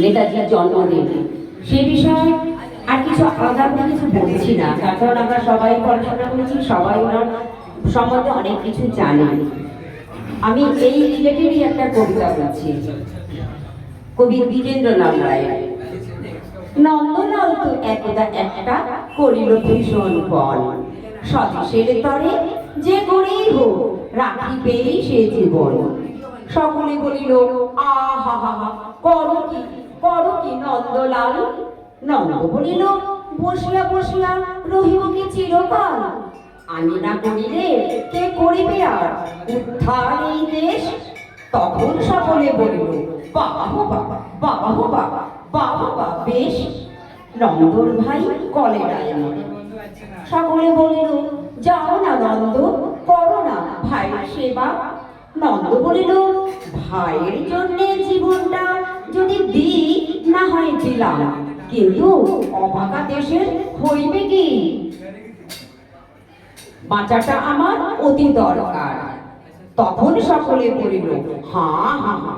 নেতাজির জন্মদিন, সে বিষয়ে আর কিছু আলাদা করে কিছু বলছি না, কারণ আমরা সবাই পড়াশোনা করেছি, সবাই ওনার সম্বন্ধে অনেক কিছু জানি। আমি এই রিলেটেডই একটা কবিতা বলছি, কবি দ্বিজেন্দ্রলাল রায়। নন্দলাল তো একদা একটা করিল ভীষণ পণ, স্বদেশের তরে যে করেই হোক রাখিবেই সে জীবন। সকলে বলিল আহা হা হা, করো কি নন্দলাল। নন্দ বলিল বসিয়া বসিয়া রহিব কি চিরকাল। আমি না করিলে কে করিবে আর উদ্ধার এই দেশ। তখন সকলে বলিল বাবা বাবা বাবা বাবা বাবা বেশ। নন্দর ভাই কলেরায় মরে। সকলে বলিল যাও না নন্দ, করো না ভাইয়ের সেবা। নন্দ বলিল ভাইয়ের জন্য জীবনটা যদি দিই না হয় দিলাম, কিন্তু অবাকা দেশের হইবে কি, বাঁচাটা আমার অতি দরকার। তখন সকলে বলিল হা হা হা,